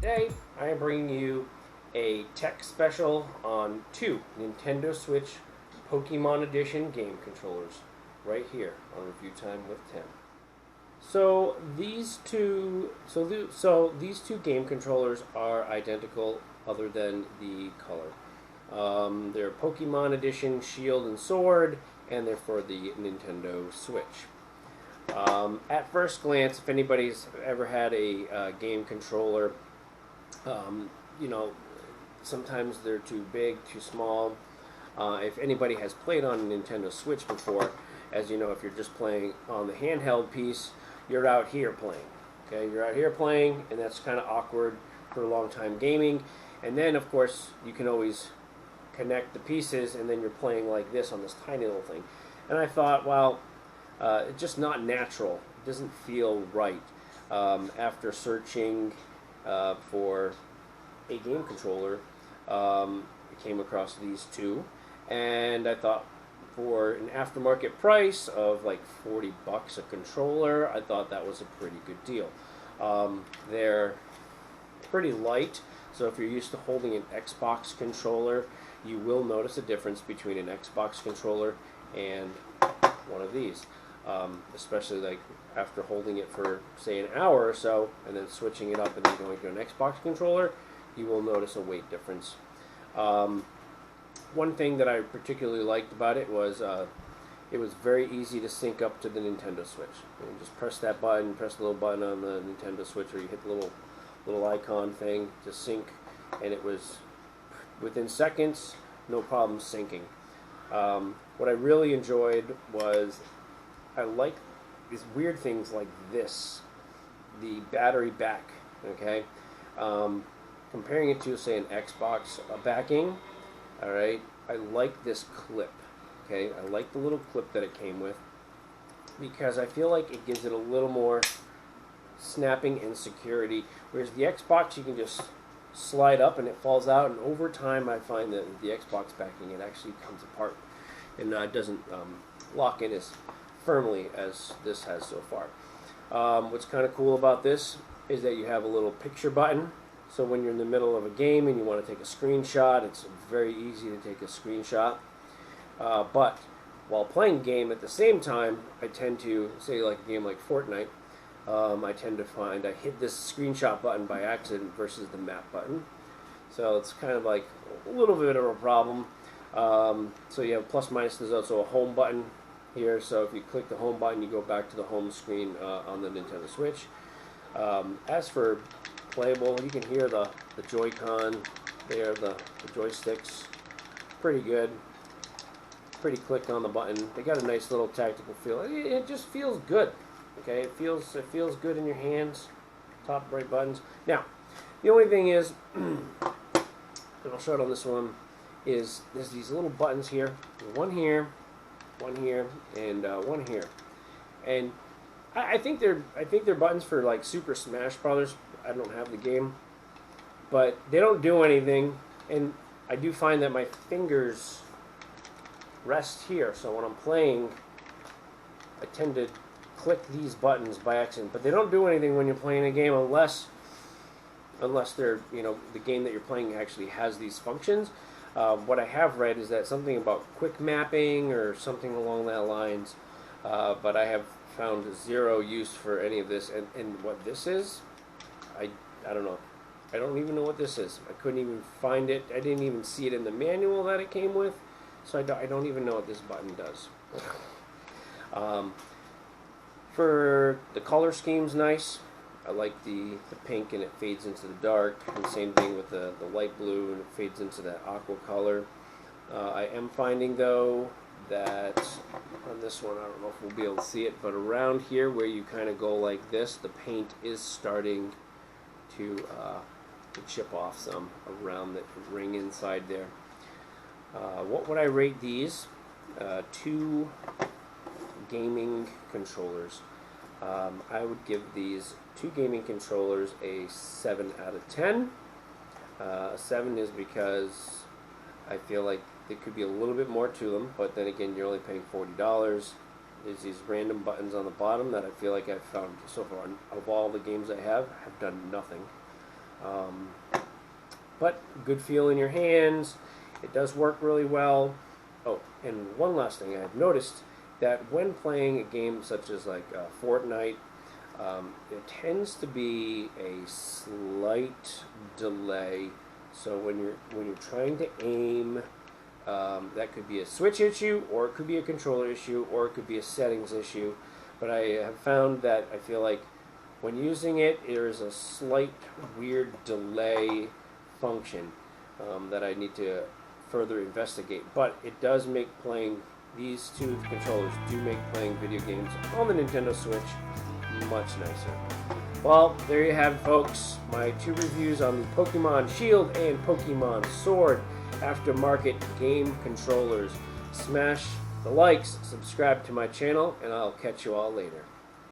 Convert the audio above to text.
Today I am bringing you a tech special on two Nintendo Switch PokeMon Edition game controllers right here on Review Time with Tim. So these two game controllers are identical other than the color. They're PokeMon Edition Shield and Sword, and they're for the Nintendo Switch. At first glance, if anybody's ever had a game controller, you know, sometimes they're too big, too small. If anybody has played on a Nintendo Switch before, as you know, if you're just playing on the handheld piece, you're out here playing. Okay, you're out here playing, and that's kind of awkward for a long time gaming. And then, of course, you can always connect the pieces, and then you're playing like this on this tiny little thing. And I thought, well, it's just not natural. It doesn't feel right. After searching for a game controller, I came across these two, and I thought for an aftermarket price of like $40 a controller, I thought that was a pretty good deal. They're pretty light, so if you're used to holding an Xbox controller, you will notice a difference between an Xbox controller and one of these. Especially like after holding it for say an hour or so and then switching it up and then going to an Xbox controller, you will notice a weight difference. One thing that I particularly liked about it was very easy to sync up to the Nintendo Switch. You just press that button, press the little button on the Nintendo Switch, or you hit the little icon thing to sync, and it was within seconds, no problem syncing. What I really enjoyed was I like these weird things like this, the battery back, okay? Comparing it to, say, an Xbox backing, all right, I like this clip, okay? I like the little clip that it came with because I feel like it gives it a little more snapping and security, whereas the Xbox, you can just slide up and it falls out, and over time I find that the Xbox backing, it actually comes apart and doesn't lock in as firmly as this has so far. What's kind of cool about this is that you have a little picture button, so when you're in the middle of a game and you want to take a screenshot, it's very easy to take a screenshot. But while playing a game at the same time, I tend to, say like a game like Fortnite, I tend to find I hit this screenshot button by accident versus the map button. So it's kind of like a little bit of a problem. So you have plus minus. There's also a home button here, so if you click the home button, you go back to the home screen on the Nintendo Switch. As for playable, you can hear the Joy-Con there, the joysticks, pretty good. Pretty click on the button. They got a nice little tactical feel. It just feels good. Okay, it feels good in your hands. Top right buttons. Now, the only thing is, and I'll show it on this one, is there's these little buttons here. One here, and one here. And I think they're buttons for like Super Smash Brothers. I don't have the game, but they don't do anything. And I do find that my fingers rest here, so when I'm playing, I tend to click these buttons by accident. But they don't do anything when you're playing a game unless they're, you know, the game that you're playing actually has these functions. What I have read is that something about quick mapping or something along that lines, but I have found zero use for any of this. And what this is, I don't know. I don't even know what this is. I couldn't even find it. I didn't even see it in the manual that it came with, so I don't even know what this button does. For the color scheme's nice. I like the pink, and it fades into the dark, and same thing with the light blue, and it fades into that aqua color. I am finding though that on this one, I don't know if we'll be able to see it, but around here where you kind of go like this, the paint is starting to chip off some around the ring inside there. What would I rate these? Two gaming controllers. I would give these two gaming controllers a 7 out of 10. 7 is because I feel like there could be a little bit more to them, but then again, you're only paying $40. There's these random buttons on the bottom that I feel like I've found so far, of all the games I have done nothing. Um, but good feel in your hands. It does work really well. Oh, and one last thing, I've noticed that when playing a game such as like Fortnite, there tends to be a slight delay. So when you're trying to aim, that could be a switch issue, or it could be a controller issue, or it could be a settings issue. But I have found that I feel like when using it, there is a slight weird delay function that I need to further investigate. But it does make playing, these two controllers do make playing video games on the Nintendo Switch much nicer. Well, there you have it, folks. My 2 reviews on the Pokemon Shield and Pokemon Sword aftermarket game controllers. Smash the likes, subscribe to my channel, and I'll catch you all later.